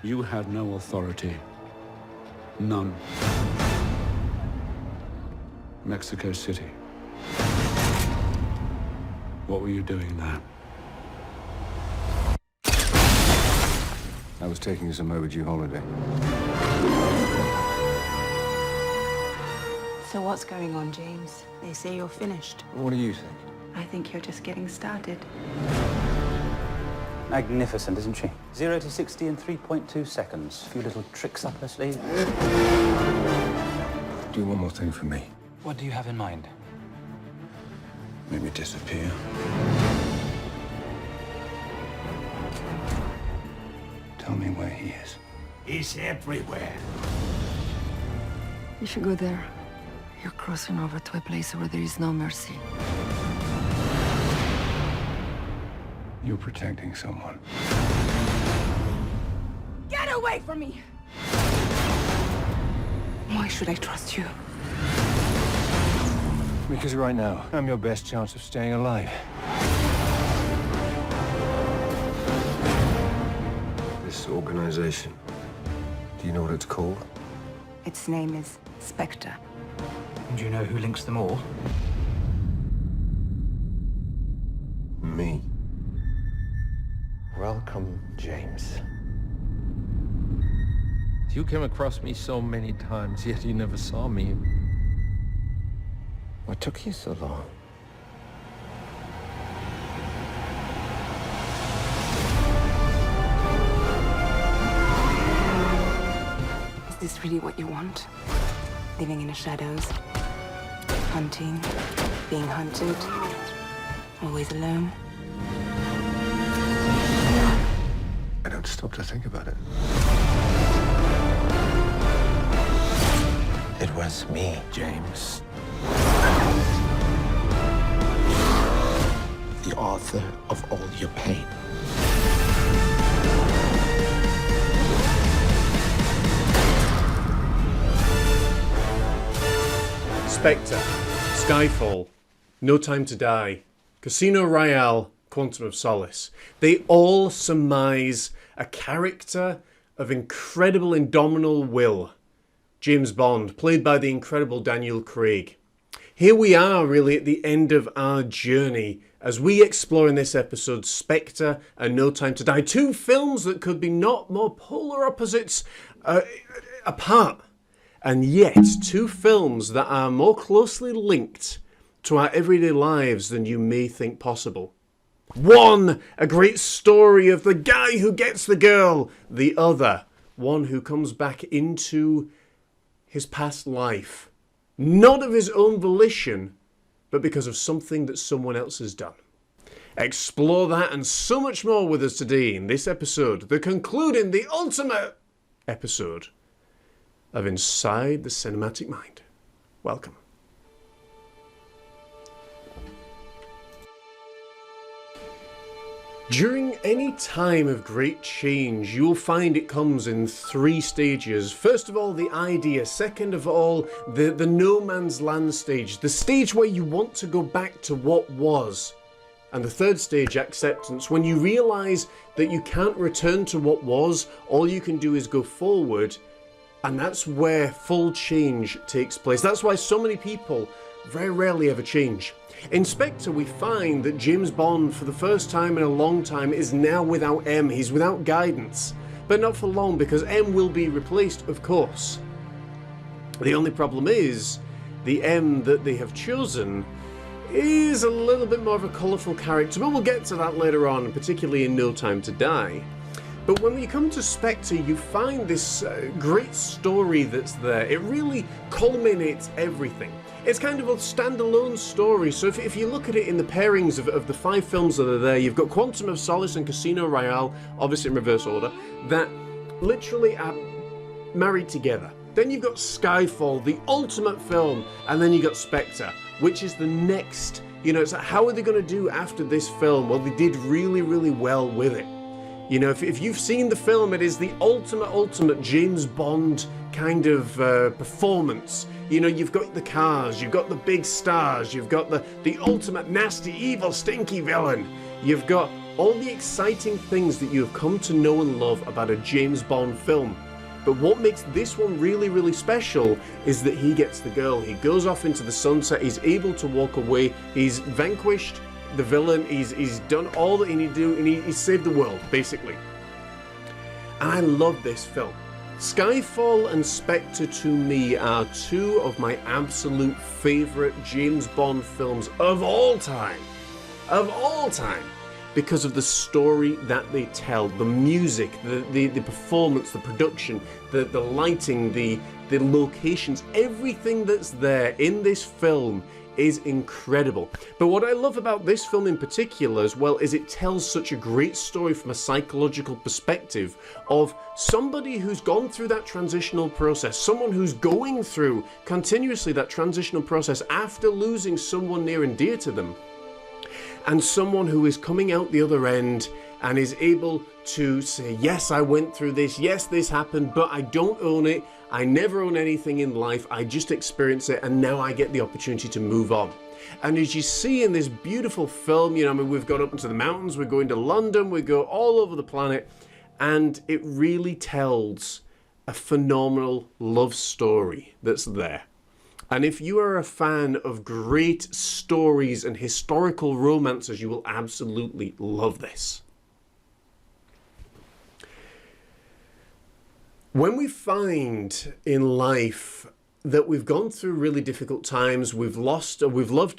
You had no authority. None. Mexico City. What were you doing there? I was taking some overdue holiday. So what's going on, James? They say you're finished. What do you think? I think you're just getting started. Magnificent, isn't she? 0 to 60 in 3.2 seconds. A few little tricks up her sleeve. Do one more thing for me. What do you have in mind? Make me disappear. Tell me where he is. He's everywhere. If you go there, you're crossing over to a place where there is no mercy. You're protecting someone. Get away from me! Why should I trust you? Because right now, I'm your best chance of staying alive. This organization, do you know what it's called? Its name is Spectre. Do you know who links them all? Me. Welcome, James. You came across me so many times, yet you never saw me. What took you so long? Is this really what you want? Living in the shadows? Hunting? Being hunted? Always alone? I don't stop to think about it. It was me, James. The author of all your pain. Spectre, Skyfall, No Time to Die, Casino Royale, Quantum of Solace. They all surmise a character of incredible indomitable will. James Bond, played by the incredible Daniel Craig. Here we are really at the end of our journey as we explore in this episode Spectre and No Time to Die. Two films that could be not more polar opposites apart. And yet, two films that are more closely linked to our everyday lives than you may think possible. One, a great story of the guy who gets the girl. The other, one who comes back into his past life. Not of his own volition, but because of something that someone else has done. Explore that and so much more with us today in this episode, the concluding, the ultimate episode of Inside the Cinematic Mind. Welcome. During any time of great change, you'll find it comes in three stages. First of all, the idea. Second of all, the no man's land stage. The stage where you want to go back to what was. And the third stage, acceptance. When you realise that you can't return to what was, all you can do is go forward. And that's where full change takes place. That's why so many people very rarely ever change. In Spectre, we find that James Bond, for the first time in a long time, is now without M. He's without guidance. But not for long, because M will be replaced, of course. The only problem is, the M that they have chosen is a little bit more of a colourful character, but we'll get to that later on, particularly in No Time to Die. But when you come to Spectre, you find this great story that's there. It really culminates everything. It's kind of a standalone story, so if you look at it in the pairings of the five films that are there, you've got Quantum of Solace and Casino Royale, obviously in reverse order, that literally are married together. Then you've got Skyfall, the ultimate film, and then you've got Spectre, which is the next, it's like, how are they going to do after this film? Well, they did really, really well with it. If you've seen the film, it is the ultimate James Bond kind of performance. You've got the cars, you've got the big stars, you've got the ultimate nasty, evil, stinky villain. You've got all the exciting things that you have come to know and love about a James Bond film. But what makes this one really, really special is that he gets the girl. He goes off into the sunset, he's able to walk away, he's vanquished the villain, he's done all that he needed to do, and he's saved the world, basically. And I love this film. Skyfall and Spectre to me are two of my absolute favourite James Bond films of all time. Of all time. Because of the story that they tell, the music, the performance, the production, the lighting, the locations, everything that's there in this film is incredible. But what I love about this film in particular as well is it tells such a great story from a psychological perspective of somebody who's gone through that transitional process, someone who's going through continuously that transitional process after losing someone near and dear to them, and someone who is coming out the other end and is able to say, yes, I went through this, yes, this happened, but I don't own it, I never own anything in life, I just experience it, and now I get the opportunity to move on. And as you see in this beautiful film, you know, I mean, we've gone up into the mountains, we're going to London, we go all over the planet, and it really tells a phenomenal love story that's there. And if you are a fan of great stories and historical romances, you will absolutely love this. When we find in life that we've gone through really difficult times, we've loved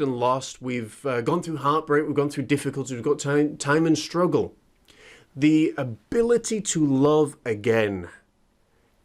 and lost, we've gone through heartbreak, we've gone through difficulty, we've got time and struggle, the ability to love again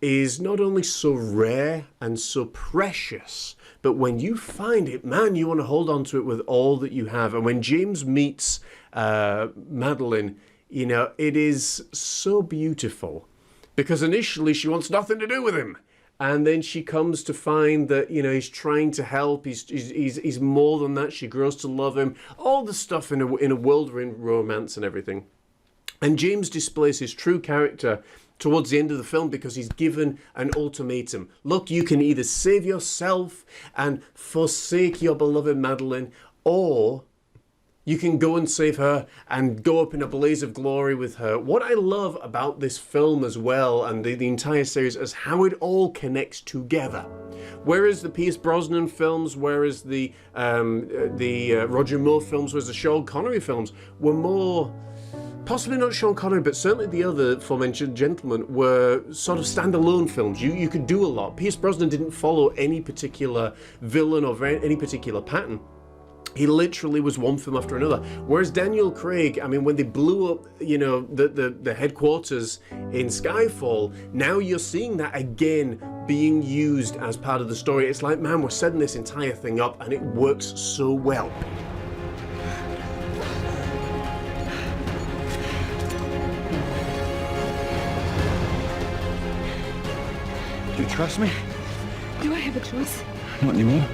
is not only so rare and so precious, but when you find it, man, you want to hold on to it with all that you have. And when James meets Madeleine, you know, it is so beautiful. Because initially she wants nothing to do with him. And then she comes to find that, you know, he's trying to help, he's more than that, she grows to love him. All the stuff in a whirlwind romance and everything. And James displays his true character towards the end of the film because he's given an ultimatum. Look, you can either save yourself and forsake your beloved Madeleine, or you can go and save her and go up in a blaze of glory with her. What I love about this film as well, and the entire series, is how it all connects together. Whereas the Pierce Brosnan films, whereas the Roger Moore films, whereas the Sean Connery films were more, possibly not Sean Connery, but certainly the other aforementioned gentlemen were sort of standalone films. You could do a lot. Pierce Brosnan didn't follow any particular villain or any particular pattern. He literally was one film after another. Whereas Daniel Craig, I mean, when they blew up, you know, the headquarters in Skyfall, now you're seeing that again being used as part of the story. It's like, man, we're setting this entire thing up and it works so well. Do you trust me? Do I have a choice? Not anymore.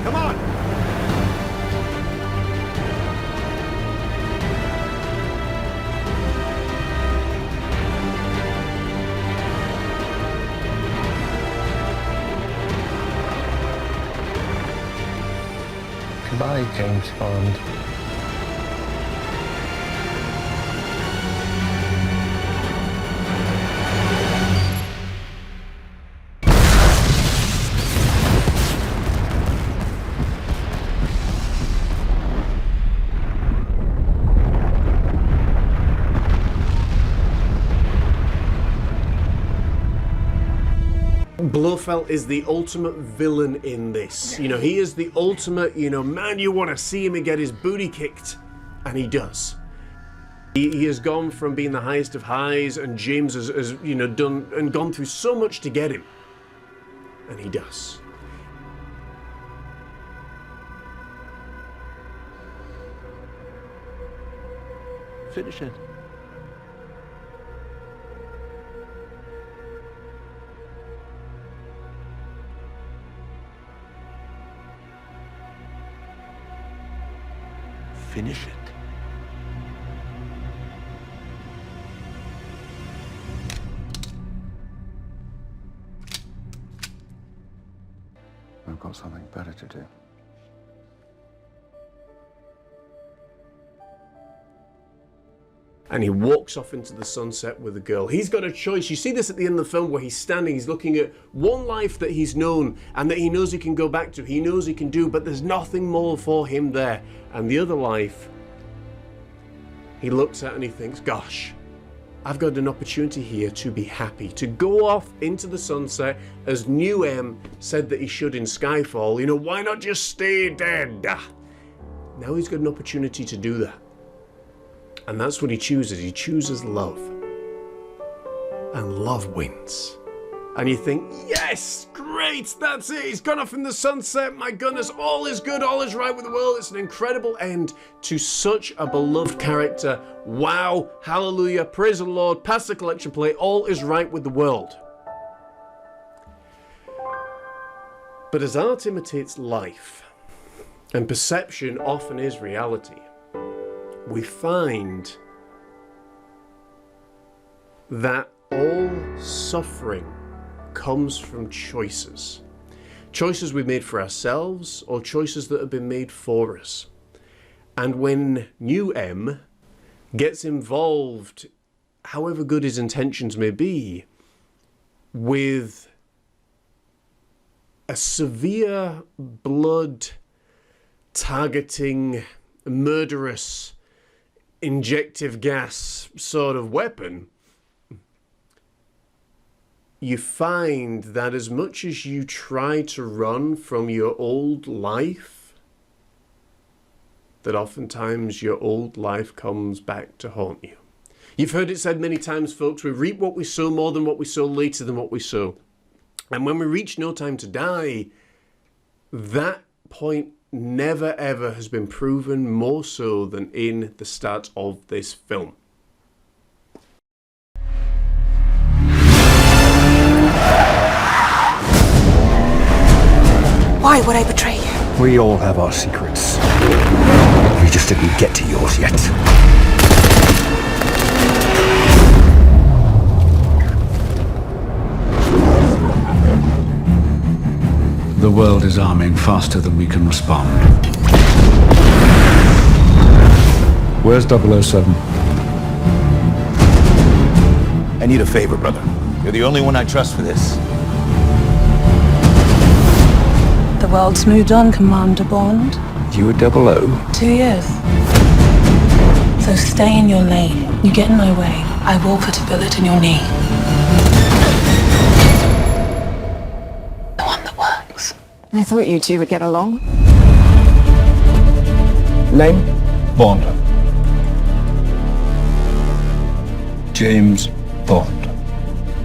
Come on! Goodbye, James Bond. Blofeld is the ultimate villain in this. You know, he is the ultimate, you know, man, you want to see him and get his booty kicked. And he does. He has gone from being the highest of highs, and James has you know, done and gone through so much to get him. And he does. Finish it. Finish it. I've got something better to do. And he walks off into the sunset with the girl. He's got a choice. You see this at the end of the film where he's standing, he's looking at one life that he's known and that he knows he can go back to, he knows he can do, but there's nothing more for him there. And the other life, he looks at and he thinks, gosh, I've got an opportunity here to be happy, to go off into the sunset, as New M said that he should in Skyfall. You know, why not just stay dead? Now he's got an opportunity to do that. And that's what he chooses. He chooses love. And love wins. And you think, yes, great, that's it. He's gone off in the sunset. My goodness, all is good, all is right with the world. It's an incredible end to such a beloved character. Wow, hallelujah, praise the Lord, pass the collection plate, all is right with the world. But as art imitates life, and perception often is reality, we find that all suffering comes from choices. Choices we made for ourselves or choices that have been made for us. And when New M gets involved, however good his intentions may be, with a severe blood targeting, murderous, injective gas sort of weapon, you find that as much as you try to run from your old life, that oftentimes your old life comes back to haunt you. You've heard it said many times, folks, we reap what we sow, more than what we sow, later than what we sow. And when we reach No Time to Die, that point never ever has been proven more so than in the start of this film. Why would I betray you? We all have our secrets. We just didn't get to yours yet. The world is arming faster than we can respond. Where's 007? I need a favor, brother. You're the only one I trust for this. The world's moved on, Commander Bond. You were 00? 2 years. So stay in your lane. You get in my way, I will put a bullet in your knee. The one that works. I thought you two would get along. Name? Bond. James Bond.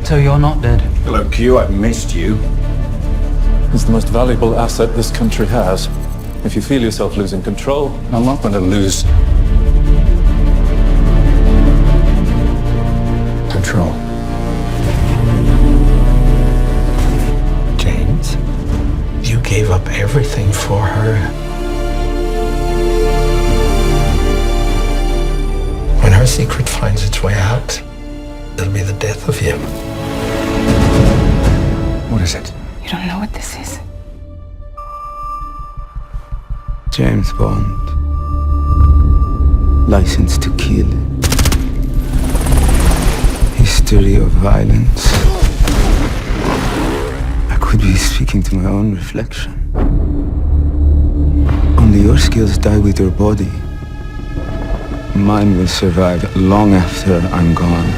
So you're not dead? Hello, Q. I've missed you. It's the most valuable asset this country has. If you feel yourself losing control, I'm not going to lose control. James, you gave up everything for her. When her secret finds its way out, it'll be the death of you. What is it? You don't know what this is. James Bond. License to kill. History of violence. I could be speaking to my own reflection. Only your skills die with your body. Mine will survive long after I'm gone.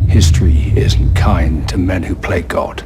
History isn't kind to men who play God.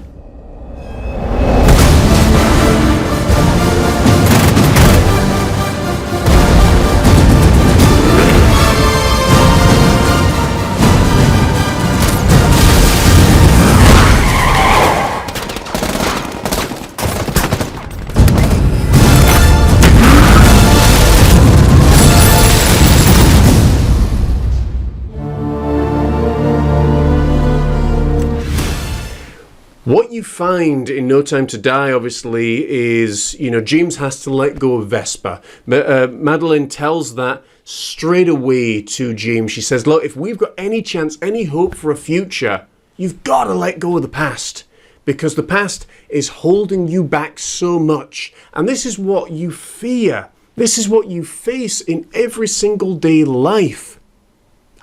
What you find in No Time to Die, obviously, is, you know, James has to let go of Vesper. Madeline tells that straight away to James. She says, look, if we've got any chance, any hope for a future, you've got to let go of the past. because the past is holding you back so much. And this is what you fear. This is what you face in every single day life.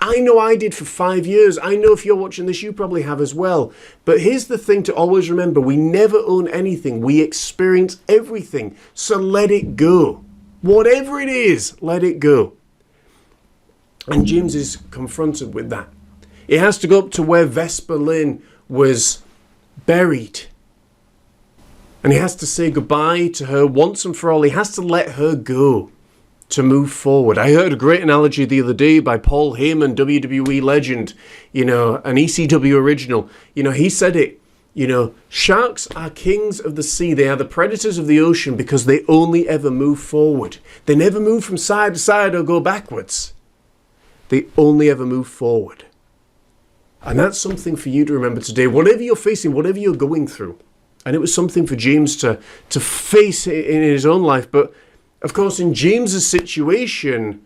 I know I did for 5 years. I know if you're watching this, you probably have as well. But here's the thing to always remember. We never own anything. We experience everything. So let it go. Whatever it is, let it go. And James is confronted with that. He has to go up to where Vesper Lynn was buried. And he has to say goodbye to her once and for all. He has to let her go to move forward. I heard a great analogy the other day by Paul Heyman, WWE legend, an ECW original. He said it, sharks are kings of the sea. They are the predators of the ocean because they only ever move forward. They never move from side to side or go backwards. They only ever move forward. And that's something for you to remember today. Whatever you're facing, whatever you're going through. And it was something for James to face in his own life. But, of course, in James's situation,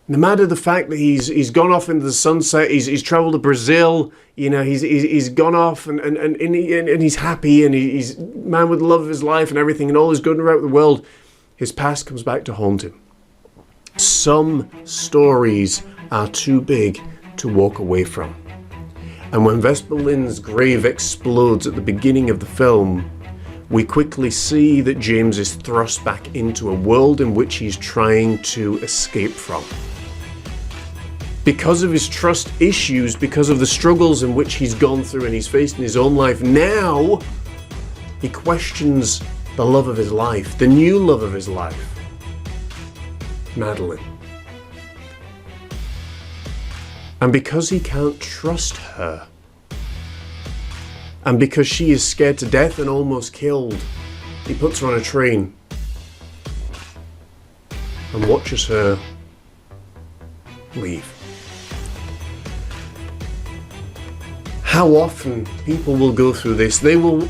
no matter the fact that he's gone off into the sunset, he's travelled to Brazil, he's gone off and he's happy and he's man with the love of his life and everything and all is good throughout the world, his past comes back to haunt him. Some stories are too big to walk away from. And when Vesper Lynn's grave explodes at the beginning of the film, we quickly see that James is thrust back into a world in which he's trying to escape from. Because of his trust issues, because of the struggles in which he's gone through and he's faced in his own life, now he questions the love of his life, the new love of his life, Madeline. And because he can't trust her, and because she is scared to death and almost killed, he puts her on a train and watches her leave. How often people will go through this. They will,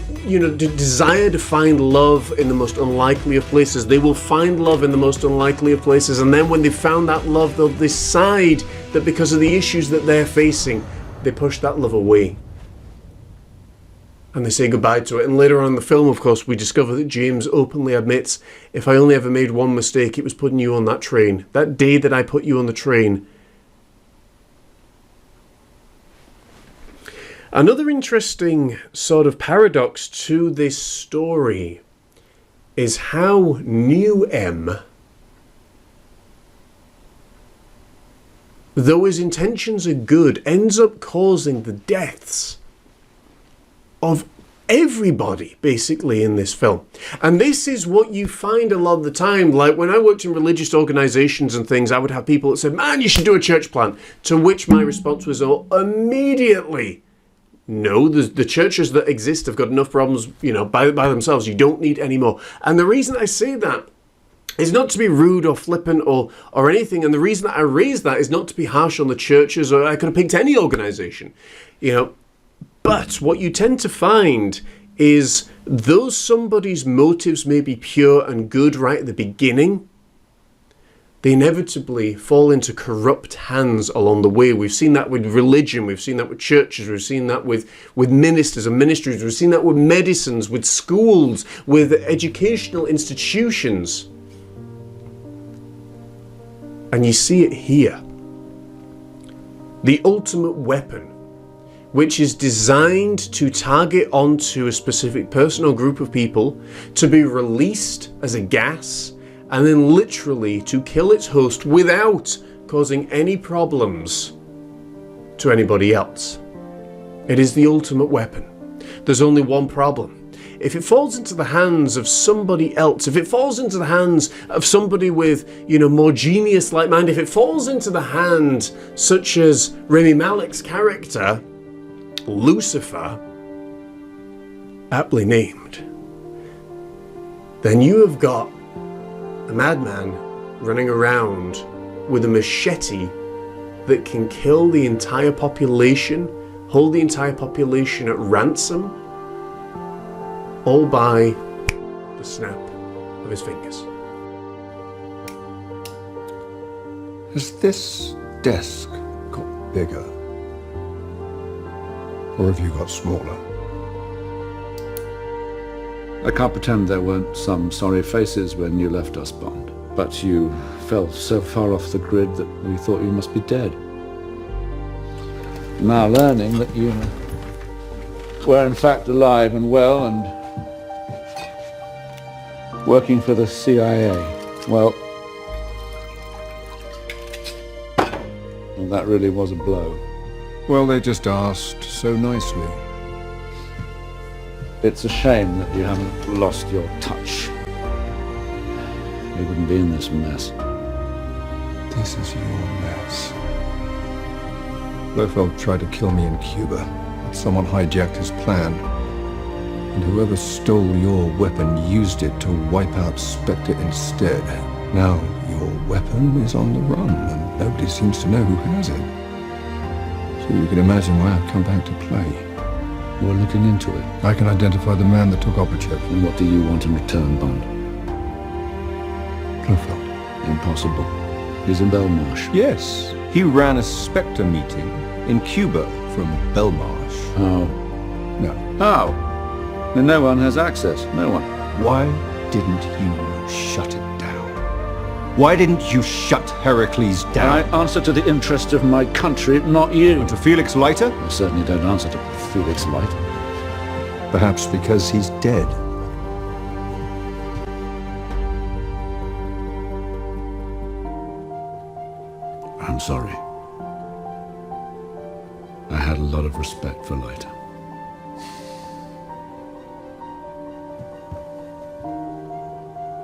desire to find love in the most unlikely of places. They will find love in the most unlikely of places. And then when they've found that love, they'll decide that because of the issues that they're facing, they push that love away. And they say goodbye to it. And later on in the film, of course, we discover that James openly admits, if I only ever made one mistake, it was putting you on that train. That day that I put you on the train. Another interesting sort of paradox to this story is how New M, though his intentions are good, ends up causing the deaths of everybody, basically, in this film. And this is what you find a lot of the time. Like, when I worked in religious organizations and things, I would have people that said, man, you should do a church plant. To which my response was, immediately, no, the churches that exist have got enough problems, by themselves. You don't need any more. And the reason I say that is not to be rude or flippant or anything. And the reason that I raise that is not to be harsh on the churches, or I could have picked any organization, But what you tend to find is, though somebody's motives may be pure and good right at the beginning, they inevitably fall into corrupt hands along the way. We've seen that with religion, we've seen that with churches, we've seen that with ministers and ministries, we've seen that with medicines, with schools, with educational institutions. And you see it here. The ultimate weapon, which is designed to target onto a specific person or group of people, to be released as a gas, and then literally to kill its host without causing any problems to anybody else. It is the ultimate weapon. There's only one problem. If it falls into the hands of somebody else, if it falls into the hands of somebody with, more genius-like mind, if it falls into the hand such as Rami Malek's character, Lucifer, aptly named, then you have got a madman running around with a machete that can kill the entire population, hold the entire population at ransom, all by the snap of his fingers. Has this desk got bigger? Or have you got smaller? I can't pretend there weren't some sorry faces when you left us, Bond. But you fell so far off the grid that we thought you must be dead. Now learning that you were in fact alive and well and working for the CIA, well, that really was a blow. Well, they just asked so nicely. It's a shame that you haven't lost your touch. We wouldn't be in this mess. This is your mess. Blofeld tried to kill me in Cuba, but someone hijacked his plan. And whoever stole your weapon used it to wipe out Spectre instead. Now your weapon is on the run, and nobody seems to know who has it. So you can imagine why I've come back to play. We're looking into it. I can identify the man that took Obrachev. And what do you want in return, Bond? Blofeld. Impossible. He's in Belmarsh. Yes, he ran a Spectre meeting in Cuba from Belmarsh. How? No. How? Then no one has access. No one. Why didn't you shut it down? Why didn't you shut Heracles down? I answer to the interest of my country, not you. And to Felix Leiter? I certainly don't answer to Felix Leiter. Perhaps because he's dead. I'm sorry. I had a lot of respect for Leiter.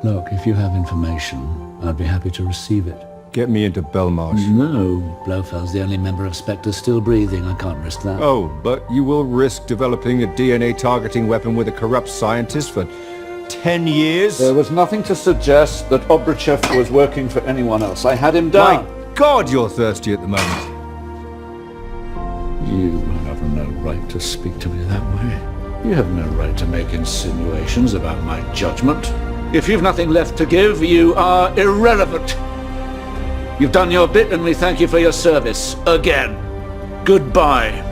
Look, if you have information, I'd be happy to receive it. Get me into Belmarsh. No, Blofeld's the only member of Spectre still breathing. I can't risk that. Oh, but you will risk developing a DNA targeting weapon with a corrupt scientist for 10 years? There was nothing to suggest that Obrachev was working for anyone else. I had him down. My God, you're thirsty at the moment. You have no right to speak to me that way. You have no right to make insinuations about my judgment. If you've nothing left to give, you are irrelevant. You've done your bit and we thank you for your service. Again. Goodbye.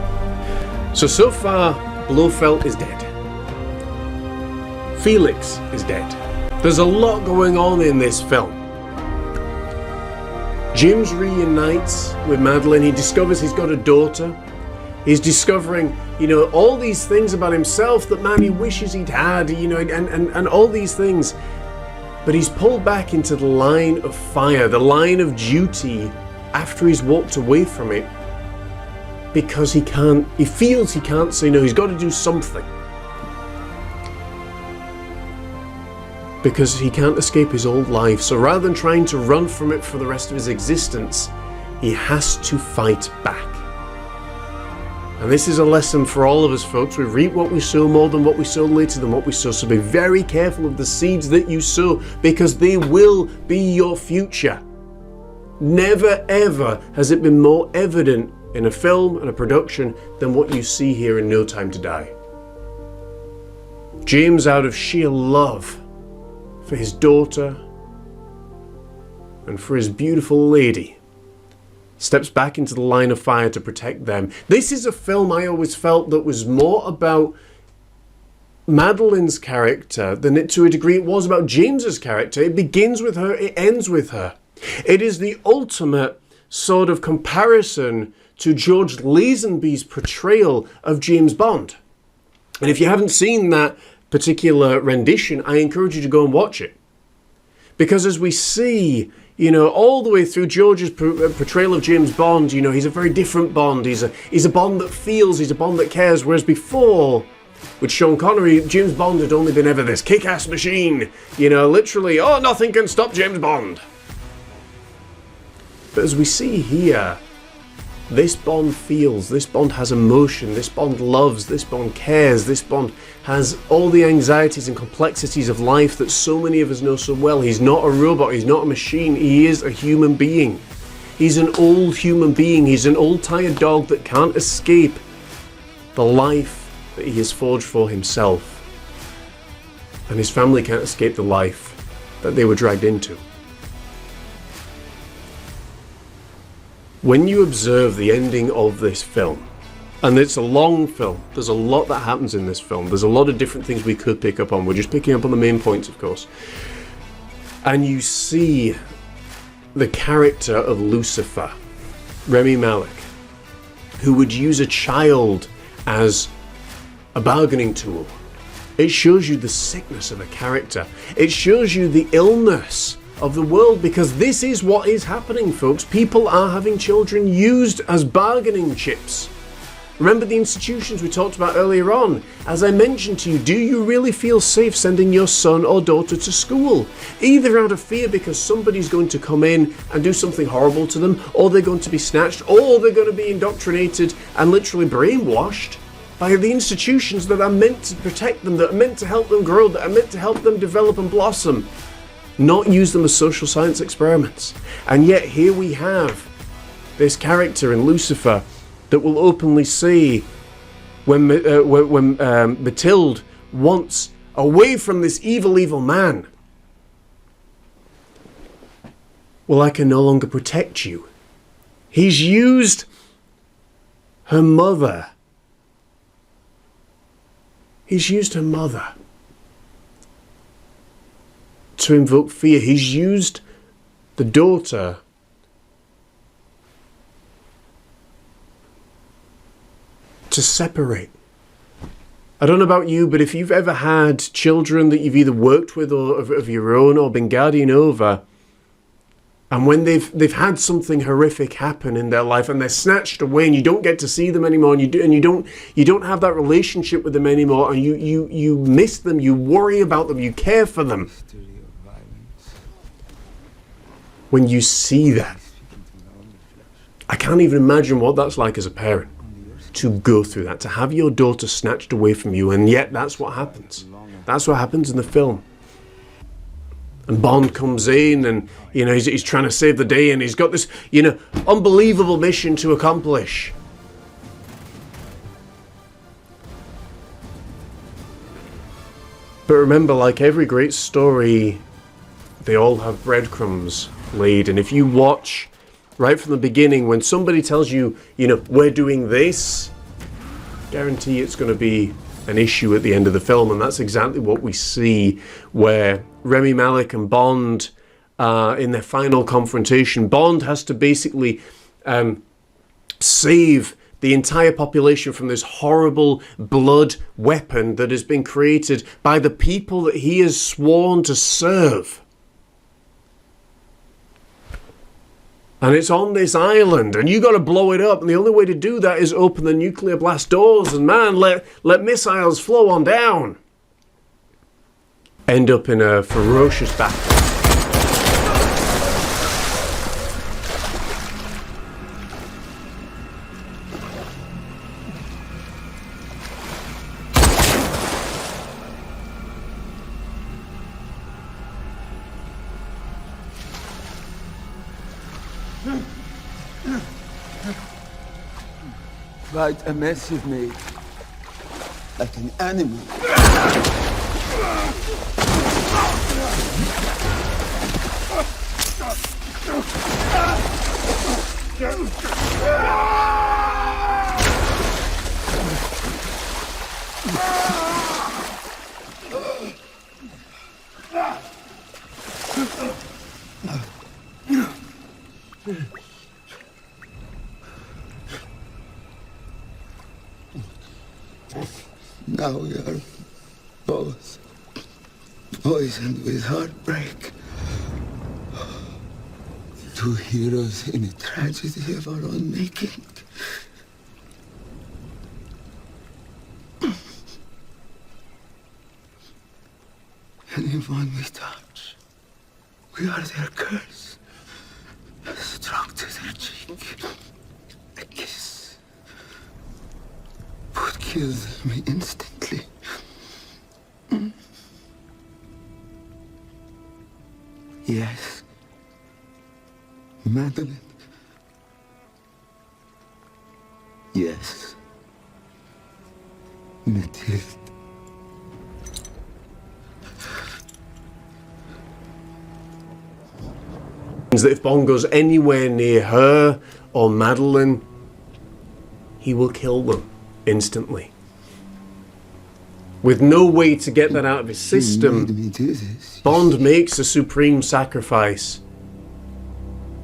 So far, Blofeld is dead. Felix is dead. There's a lot going on in this film. James reunites with Madeleine. He discovers he's got a daughter. He's discovering, all these things about himself that man he wishes he'd had, and all these things. But he's pulled back into the line of fire, the line of duty after he's walked away from it. Because he feels he can't say no, he's got to do something. Because he can't escape his old life, so rather than trying to run from it for the rest of his existence, he has to fight back. And this is a lesson for all of us, folks. We reap what we sow, more than what we sow, later than what we sow. So be very careful of the seeds that you sow, because they will be your future. Never ever has it been more evident in a film and a production than what you see here in No Time to Die. James, out of sheer love for his daughter and for his beautiful lady, steps back into the line of fire to protect them. This is a film I always felt that was more about Madeleine's character than it, to a degree, it was about James's character. It begins with her, it ends with her. It is the ultimate sort of comparison to George Lazenby's portrayal of James Bond. And if you haven't seen that particular rendition, I encourage you to go and watch it. Because as we see, all the way through George's portrayal of James Bond, he's a very different Bond. He's a Bond that feels, he's a Bond that cares. Whereas before, with Sean Connery, James Bond had only been ever this kick-ass machine. Literally, nothing can stop James Bond. But as we see here, this Bond feels, this Bond has emotion, this Bond loves, this Bond cares, this Bond has all the anxieties and complexities of life that so many of us know so well. He's not a robot, he's not a machine, he is a human being. He's an old human being, he's an old tired dog that can't escape the life that he has forged for himself. And his family can't escape the life that they were dragged into. When you observe the ending of this film, And it's a long film. There's a lot that happens in this film. There's a lot of different things we could pick up on. We're just picking up on the main points, of course. And you see the character of Lucifer, Rami Malek, who would use a child as a bargaining tool. It shows you the sickness of a character. It shows you the illness of the world, because this is what is happening, folks. People are having children used as bargaining chips. Remember the institutions we talked about earlier on. As I mentioned to you, do you really feel safe sending your son or daughter to school? Either out of fear because somebody's going to come in and do something horrible to them, or they're going to be snatched, or they're going to be indoctrinated and literally brainwashed by the institutions that are meant to protect them, that are meant to help them grow, that are meant to help them develop and blossom. Not use them as social science experiments. And yet here we have this character in Lucifer that will openly say when Matilde wants away from this evil man, well, I can no longer protect you. He's used her mother. He's used her mother to invoke fear. He's used the daughter to separate. I don't know about you, but if you've ever had children that you've either worked with or of your own or been guardian over, and when they've had something horrific happen in their life and they're snatched away and you don't get to see them anymore, and you don't have that relationship with them anymore, and you miss them, you worry about them, you care for them. When you see that, I can't even imagine what that's like as a parent, to go through that, to have your daughter snatched away from you, and yet that's what happens. That's what happens in the film. And Bond comes in and, he's trying to save the day, and he's got this, unbelievable mission to accomplish. But remember, like every great story, they all have breadcrumbs laid. And if you watch right from the beginning, when somebody tells you, we're doing this, guarantee it's going to be an issue at the end of the film. And that's exactly what we see, where Rami Malek and Bond, in their final confrontation, Bond has to basically save the entire population from this horrible blood weapon that has been created by the people that he has sworn to serve. And it's on this island, and you got to blow it up, and the only way to do that is open the nuclear blast doors, and man, let missiles flow on down. End up in a ferocious battle. Right, a mess you've made. Like an animal. Now we are both poisoned with heartbreak. Two heroes in a tragedy of our own making. Anyone we touch, we are their curse. Struck to their cheek. A kiss would kill them instantly. Yes, Madeline. Yes, Mathilde. That if Bond goes anywhere near her or Madeline, he will kill them instantly. With no way to get that out of his system, Bond makes a supreme sacrifice.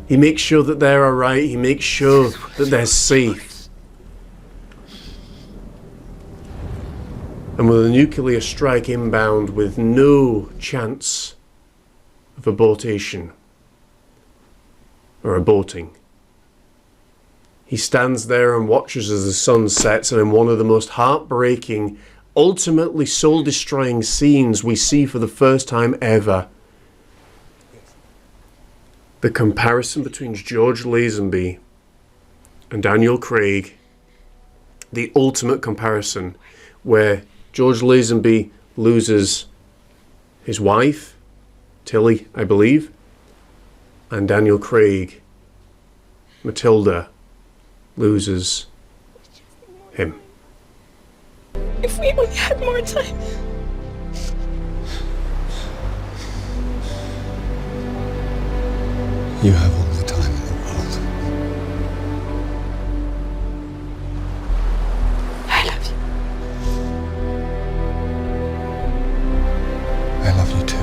He makes sure that they're alright, he makes sure that they're safe. And with a nuclear strike inbound with no chance of abortation or aborting, he stands there and watches as the sun sets, and in one of the most heartbreaking, ultimately soul-destroying scenes we see for the first time ever, the comparison between George Lazenby and Daniel Craig, the ultimate comparison, where George Lazenby loses his wife, Tilly, I believe, and Daniel Craig, Matilda, loses him. If we only had more time. You have all the time in the world. I love you. I love you too.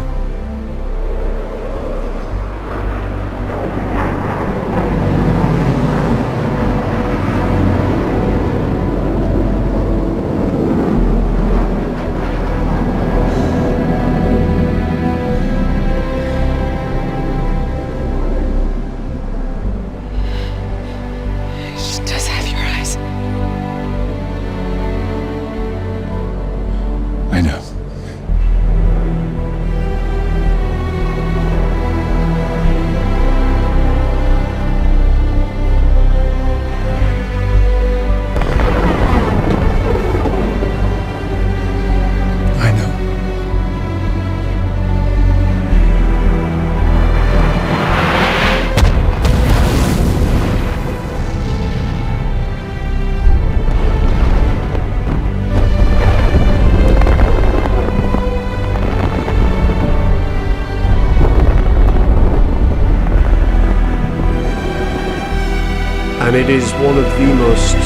And it is one of the most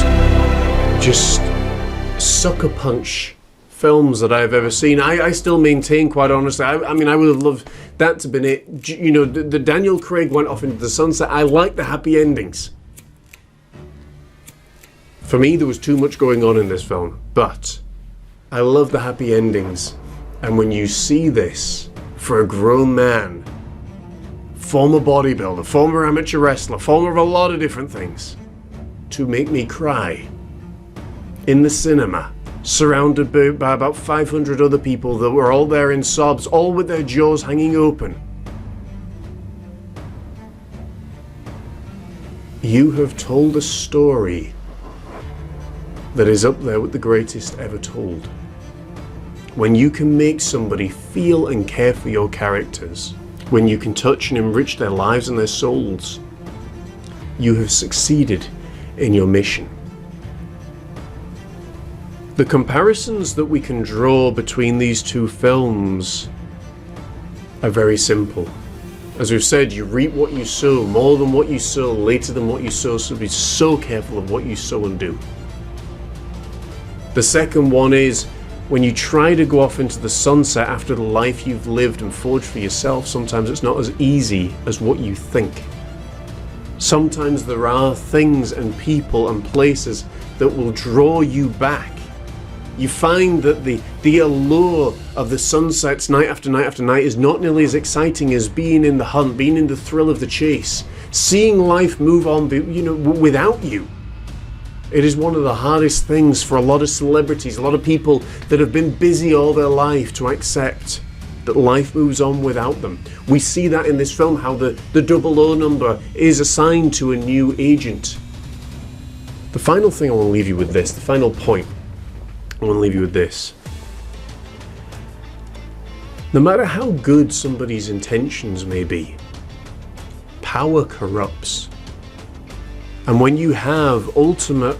just sucker punch films that I've ever seen. I still maintain, quite honestly, I mean, I would have loved that to have been it. You know, the Daniel Craig went off into the sunset. I like the happy endings. For me, there was too much going on in this film, but I love the happy endings. And when you see this for a grown man, former bodybuilder, former amateur wrestler, former of a lot of different things, to make me cry in the cinema, surrounded by about 500 other people that were all there in sobs, all with their jaws hanging open. You have told a story that is up there with the greatest ever told. When you can make somebody feel and care for your characters, when you can touch and enrich their lives and their souls, you have succeeded in your mission. The comparisons that we can draw between these two films are very simple. As we've said, you reap what you sow, more than what you sow, later than what you sow, so be so careful of what you sow and do. The second one is, when you try to go off into the sunset after the life you've lived and forged for yourself, sometimes it's not as easy as what you think. Sometimes there are things and people and places that will draw you back. You find that the allure of the sunsets night after night after night is not nearly as exciting as being in the hunt, being in the thrill of the chase, seeing life move on, without you. It is one of the hardest things for a lot of celebrities, a lot of people that have been busy all their life, to accept that life moves on without them. We see that in this film, how the 00 number is assigned to a new agent. The final thing I want to leave you with this, the final point I want to leave you with this. No matter how good somebody's intentions may be, power corrupts. And when you have ultimate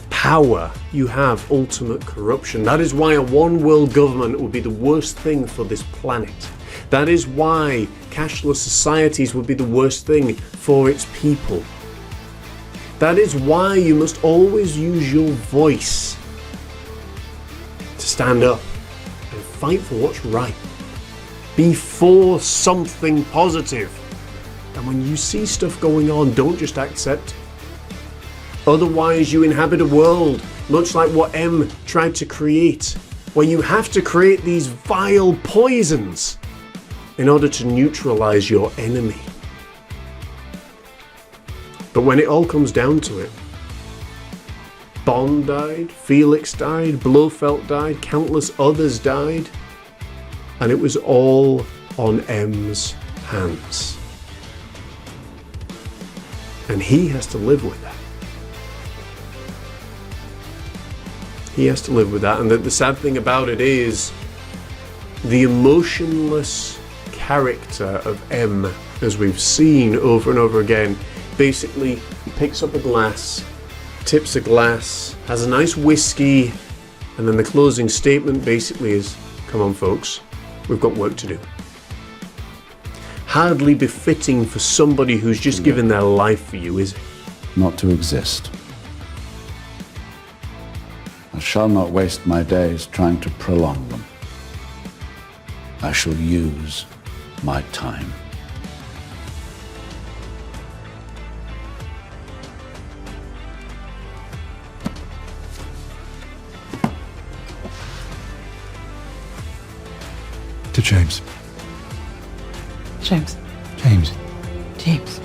power, you have ultimate corruption. That is why a one world government would be the worst thing for this planet. That is why cashless societies would be the worst thing for its people. That is why you must always use your voice to stand up and fight for what's right. Be for something positive. And when you see stuff going on, don't just accept it. Otherwise, you inhabit a world, much like what M tried to create, where you have to create these vile poisons in order to neutralize your enemy. But when it all comes down to it, Bond died, Felix died, Blofeld died, countless others died, and it was all on M's hands. And he has to live with that. He has to live with that, and the sad thing about it is the emotionless character of M, as we've seen over and over again. Basically, he picks up a glass, tips a glass, has a nice whiskey, and then the closing statement basically is, come on folks, we've got work to do. Hardly befitting for somebody who's just given their life for you, is it? Not to exist. I shall not waste my days trying to prolong them. I shall use my time. To James. James. James. James.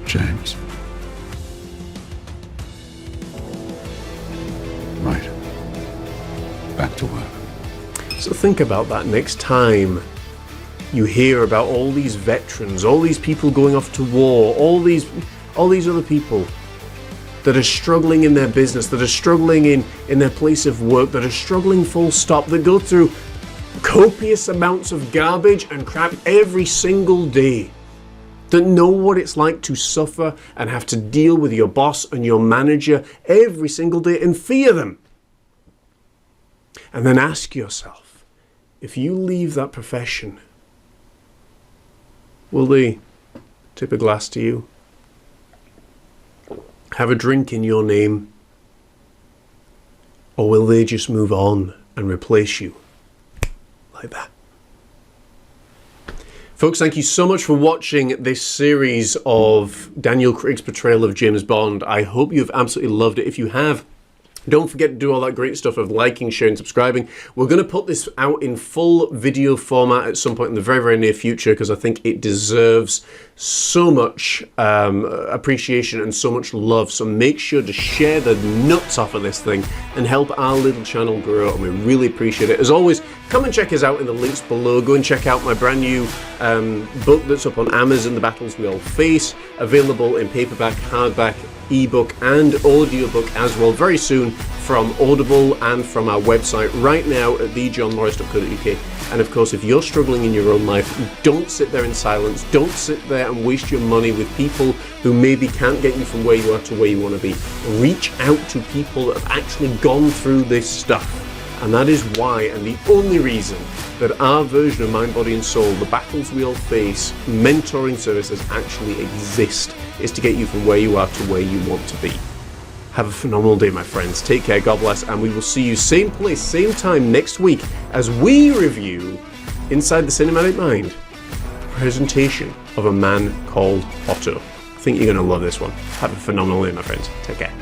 James. Right. Back to work. So think about that next time you hear about all these veterans, all these people going off to war, all these other people that are struggling in their business, that are struggling in their place of work, that are struggling full stop, that go through copious amounts of garbage and crap every single day, that know what it's like to suffer and have to deal with your boss and your manager every single day and fear them. And then ask yourself, if you leave that profession, will they tip a glass to you? Have a drink in your name? Or will they just move on and replace you like that? Folks, thank you so much for watching this series of Daniel Craig's portrayal of James Bond. I hope you've absolutely loved it. If you have, don't forget to do all that great stuff of liking, sharing, subscribing. We're going to put this out in full video format at some point in the very, very near future because I think it deserves so much appreciation and so much love. So make sure to share the nuts off of this thing and help our little channel grow, and we really appreciate it. As always, come and check us out in the links below. Go and check out my brand new book that's up on Amazon, The Battles We All Face, available in paperback, hardback, ebook and audiobook as well very soon from Audible and from our website right now at thejohnmorris.co.uk. And of course, if you're struggling in your own life, don't sit there in silence. Don't sit there and waste your money with people who maybe can't get you from where you are to where you want to be. Reach out to people that have actually gone through this stuff. And that is why, and the only reason, that our version of Mind, Body and Soul, The Battles We All Face, mentoring services actually exist, is to get you from where you are to where you want to be. Have a phenomenal day, my friends. Take care, God bless, and we will see you same place, same time next week as we review Inside the Cinematic Mind, a presentation of A Man Called Otto. I think you're going to love this one. Have a phenomenal day, my friends. Take care.